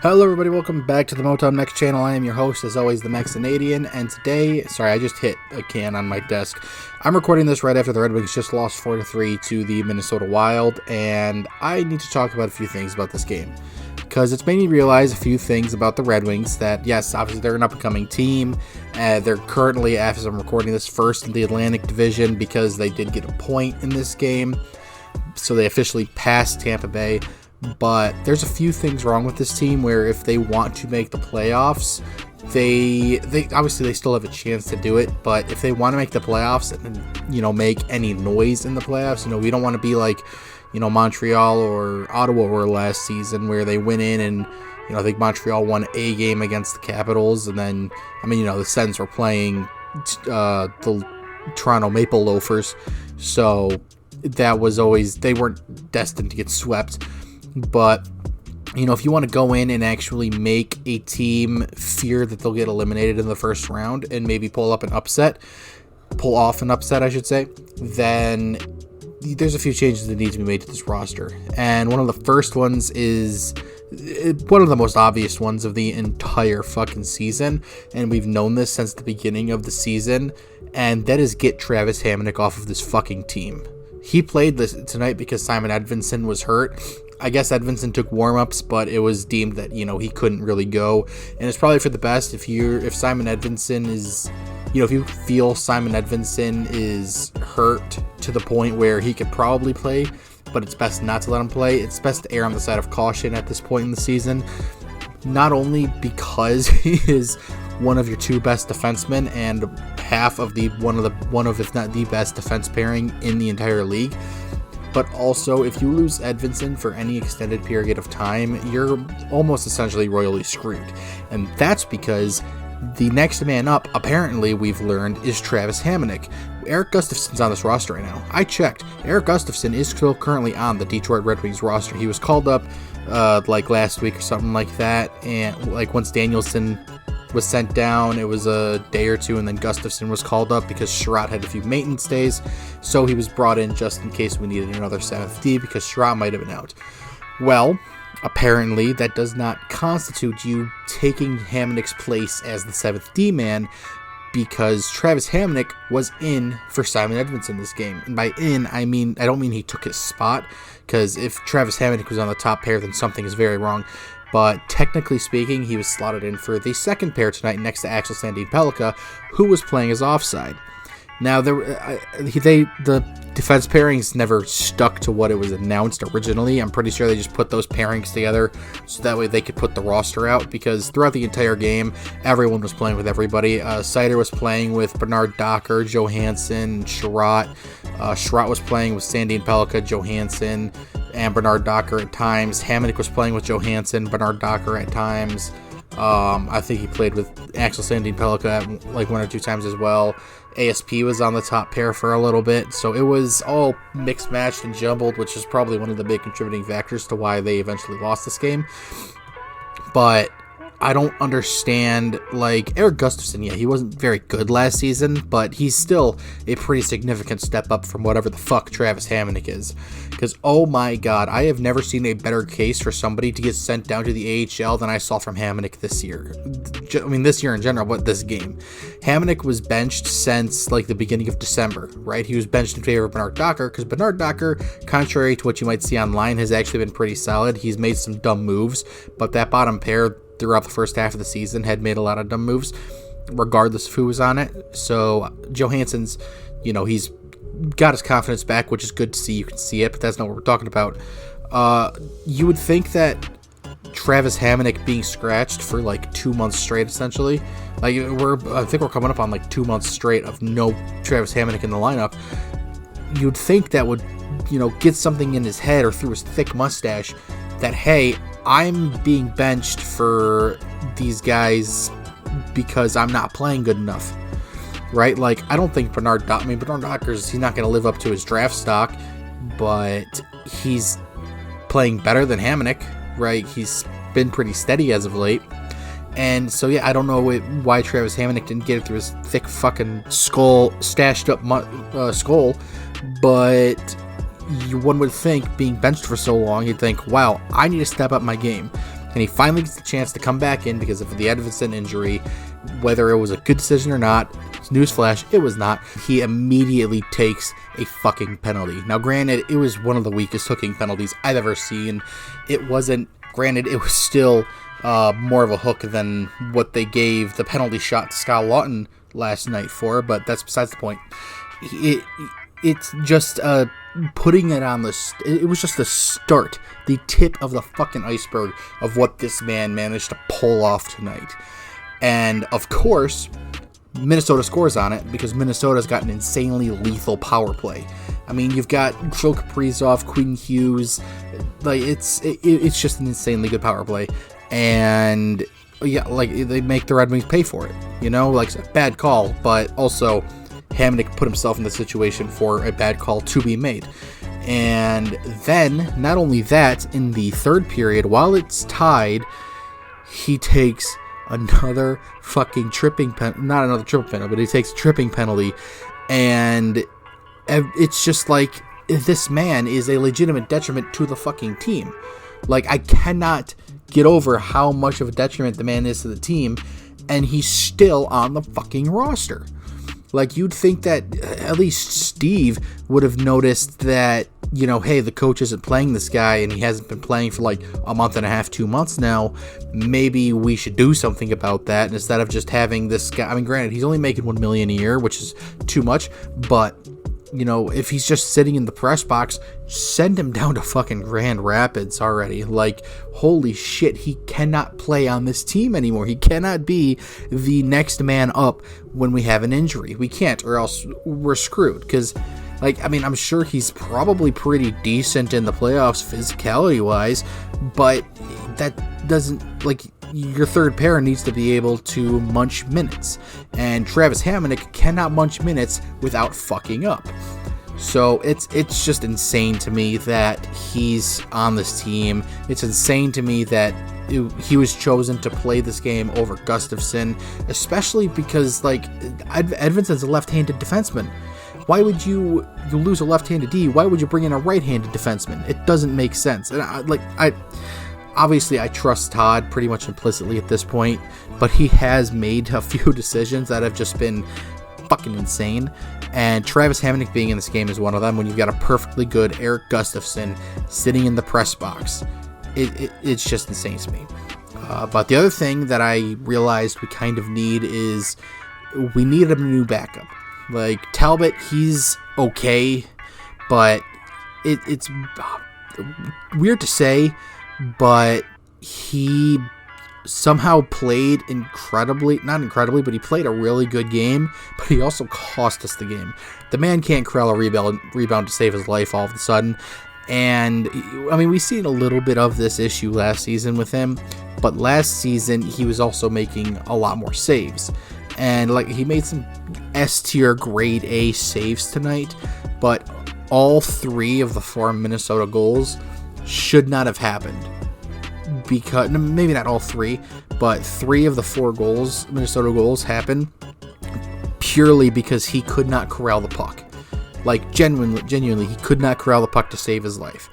Hello everybody, welcome back to the Motown Next channel. I am your host, as always, the Max Canadian, and today, sorry, I just hit a can on my desk. I'm recording this right after the Red Wings just lost 4-3 to the Minnesota Wild, and I need to talk about a few things about this game, because it's made me realize a few things about the Red Wings that, yes, obviously they're an up-and-coming team. They're currently, as I'm recording this, first in the Atlantic Division because they did get a point in this game, so they officially passed Tampa Bay. But there's a few things wrong with this team where if they want to make the playoffs, they obviously they still have a chance to do it, but if they want to make the playoffs and make any noise in the playoffs, we don't want to be like Montreal or Ottawa were last season where they went in and I think Montreal won a game against the Capitals, and then the Sens were playing the Toronto Maple Loafers, so that was always, they weren't destined to get swept. But, if you want to go in and actually make a team fear that they'll get eliminated in the first round and maybe pull off an upset, I should say, then there's a few changes that need to be made to this roster. And one of the first ones is one of the most obvious ones of the entire fucking season, and we've known this since the beginning of the season, and that is get Travis Hamonic off of this fucking team. He played this tonight because Simon Edvinsson was hurt. I guess Edvinsson took warm-ups, but it was deemed that, he couldn't really go. And it's probably for the best if Simon Edvinsson is, if you feel Simon Edvinsson is hurt to the point where he could probably play, but it's best not to let him play. It's best to err on the side of caution at this point in the season. Not only because he is one of your two best defensemen and half of one of if not the best defense pairing in the entire league, but also if you lose Edvinsson for any extended period of time, you're almost essentially royally screwed. And that's because the next man up, apparently we've learned, is Travis Hamonic. Erik Gustafsson's on this roster right now. I checked. Erik Gustafsson is still currently on the Detroit Red Wings roster. He was called up like last week or something like that, and like once Danielson was sent down, it was a day or two, and then Gustafsson was called up because Sherratt had a few maintenance days, so he was brought in just in case we needed another 7th D because Sherratt might have been out. Well, apparently that does not constitute you taking Hamonic's place as the 7th D man, because Travis Hamonic was in for Simon Edvinsson this game. And by in, I don't mean he took his spot, because if Travis Hamonic was on the top pair, then something is very wrong. But technically speaking, he was slotted in for the second pair tonight next to Axel Sandin-Pellikka, who was playing as offside. Now, the defense pairings never stuck to what it was announced originally. I'm pretty sure they just put those pairings together so that way they could put the roster out, because throughout the entire game, everyone was playing with everybody. Seider was playing with Bernard Docker, Johansson, Sherratt. Sherratt was playing with Sandin-Pellikka, Johansson, and Bernard Docker at times. Hamonic was playing with Johansson, Bernard Docker at times. I think he played with Axel Sandin-Pellikka like one or two times as well. ASP was on the top pair for a little bit, so it was all mixed, matched, and jumbled, which is probably one of the big contributing factors to why they eventually lost this game. But I don't understand, Erik Gustafsson, he wasn't very good last season, but he's still a pretty significant step up from whatever the fuck Travis Hamonic is. Because, oh my god, I have never seen a better case for somebody to get sent down to the AHL than I saw from Hamonic this year. This year in general, but this game. Hamonic was benched since, the beginning of December, right? He was benched in favor of Bernard Docker, because Bernard Docker, contrary to what you might see online, has actually been pretty solid. He's made some dumb moves, but that bottom pair throughout the first half of the season had made a lot of dumb moves, regardless of who was on it. So Johansson's, he's got his confidence back, which is good to see. You can see it, but that's not what we're talking about. You would think that Travis Hamonic being scratched for 2 months straight, essentially, I think we're coming up on 2 months straight of no Travis Hamonic in the lineup. You'd think that would, get something in his head or through his thick mustache that, hey, I'm being benched for these guys because I'm not playing good enough, right? I don't think Bernard Docker's, he's not going to live up to his draft stock, but he's playing better than Hamonic, right? He's been pretty steady as of late. And so, I don't know why Travis Hamonic didn't get it through his thick fucking stashed up skull, but one would think, being benched for so long, you'd think, wow, I need to step up my game. and he finally gets the chance to come back in because of the Edvinsson injury. Whether it was a good decision or not, newsflash, it was not. He immediately takes a fucking penalty. Now, granted, it was one of the weakest hooking penalties I've ever seen. It wasn't, granted, it was still more of a hook than what they gave the penalty shot to Scott Lawton last night for, but that's besides the point. It's just putting it on it was just the start, the tip of the fucking iceberg of what this man managed to pull off tonight. And of course, Minnesota scores on it because Minnesota's got an insanely lethal power play. I mean, you've got Joe Kaprizov, Quinn Hughes, like it's just an insanely good power play. And yeah, like they make the Red Wings pay for it. You know, like a bad call, but also Hamonic put himself in the situation for a bad call to be made. And then, not only that, in the third period, while it's tied, he takes another fucking not another tripping penalty, but he takes a tripping penalty, and it's just like, this man is a legitimate detriment to the fucking team. Like, I cannot get over how much of a detriment the man is to the team, and he's still on the fucking roster. Like, you'd think that at least Steve would have noticed that, you know, hey, the coach isn't playing this guy and he hasn't been playing for like a month and a half, 2 months now. Maybe we should do something about that instead of just having this guy. I mean, granted, he's only making $1 million a year, which is too much, but you know, if he's just sitting in the press box, send him down to fucking Grand Rapids already. Like, holy shit, he cannot play on this team anymore. He cannot be the next man up when we have an injury. We can't, or else we're screwed. Because, like, I mean, I'm sure he's probably pretty decent in the playoffs physicality-wise, but that doesn't, like, your third pair needs to be able to munch minutes, and Travis Hamonic cannot munch minutes without fucking up. So it's just insane to me that he's on this team. It's insane to me that he was chosen to play this game over Gustafsson, especially because, like, Edvinsson's a left-handed defenseman. Why would you lose a left-handed D? Why would you bring in a right-handed defenseman? It doesn't make sense. And obviously, I trust Todd pretty much implicitly at this point, but he has made a few decisions that have just been fucking insane, and Travis Hamonic being in this game is one of them. When you've got a perfectly good Eric Gustafsson sitting in the press box, it's just insane to me. But the other thing that I realized we kind of need is we need a new backup. Like, Talbot, he's okay, but it's weird to say, but he somehow played not incredibly, but he played a really good game, but he also cost us the game. The man can't corral a rebound to save his life all of a sudden, and I mean, we've seen a little bit of this issue last season with him, but last season he was also making a lot more saves, and like, he made some S-tier grade A saves tonight, but all 3 of the 4 Minnesota goals should not have happened. Because, maybe not all 3, but 3 of the 4 goals, Minnesota goals, happened purely because he could not corral the puck. Like, genuinely, he could not corral the puck to save his life.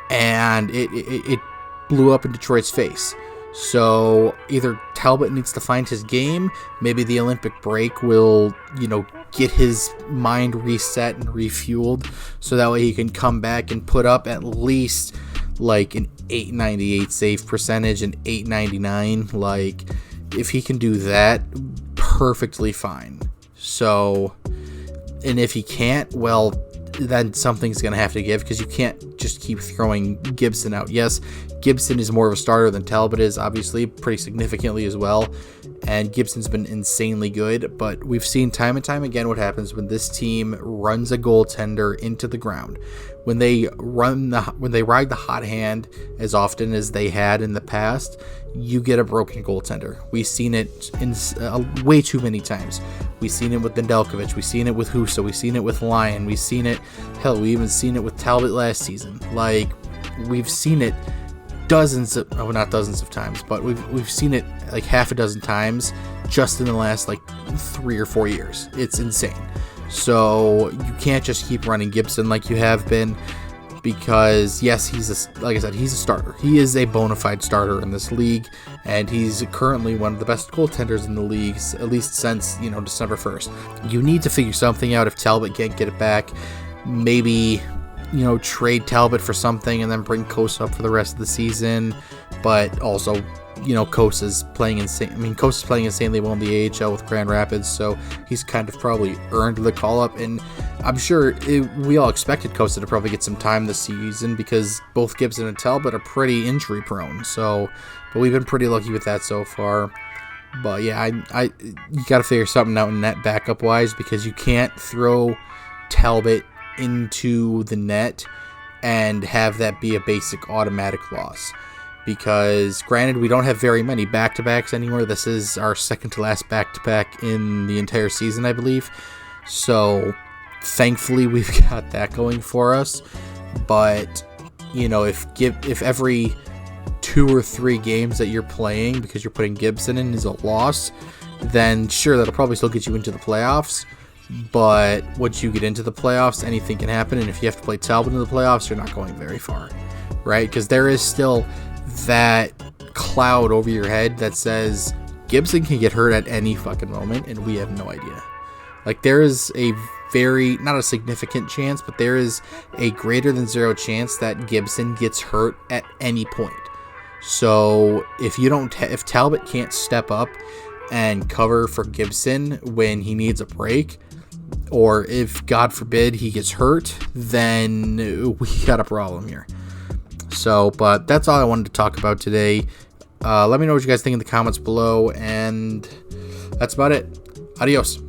And it blew up in Detroit's face. So, either Talbot needs to find his game, maybe the Olympic break will, you know, get his mind reset and refueled, so that way he can come back and put up at least like an .898 save percentage and .899. Like, if he can do that, perfectly fine. So, and if he can't, well, then something's going to have to give, because you can't just keep throwing Gibson out. Yes, Gibson is more of a starter than Talbot is, obviously, pretty significantly as well, and Gibson's been insanely good, but we've seen time and time again what happens when this team runs a goaltender into the ground. When they ride the hot hand as often as they had in the past, you get a broken goaltender. We've seen it in way too many times. We've seen it with Nedeljkovic. We've seen it with Husso. We've seen it with Lyon. We've seen it, hell, we even seen it with Talbot last season. Like, we've seen it not dozens of times, but we've seen it like half a dozen times just in the last like 3 or 4 years. It's insane. So you can't just keep running Gibson like you have been. because yes, like I said, he's a starter. He is a bona fide starter in this league, and he's currently one of the best goaltenders in the league, at least since December 1st. You need to figure something out if Talbot can't get it back. Maybe trade Talbot for something and then bring Cossa up for the rest of the season, but also Kossa's playing insanely well in the AHL with Grand Rapids, so he's kind of probably earned the call-up, and I'm sure we all expected Cossa to probably get some time this season because both Gibson and Talbot are pretty injury-prone, but we've been pretty lucky with that so far. But yeah, you got to figure something out in net backup-wise, because you can't throw Talbot into the net and have that be a basic automatic loss. Because granted, we don't have very many back-to-backs anymore. This is our second to last back-to-back in the entire season, I believe. So thankfully we've got that going for us. But if every 2 or 3 games that you're playing because you're putting Gibson in is a loss, then sure, that'll probably still get you into the playoffs. But once you get into the playoffs, anything can happen. And if you have to play Talbot in the playoffs, you're not going very far, right? Because there is still that cloud over your head that says Gibson can get hurt at any fucking moment, and we have no idea. Like, there is a not a significant chance, but there is a greater than 0 chance that Gibson gets hurt at any point. So if Talbot can't step up and cover for Gibson when he needs a break, or if, God forbid, he gets hurt, then we got a problem here. So, but that's all I wanted to talk about today. Let me know what you guys think in the comments below, and that's about it. Adios.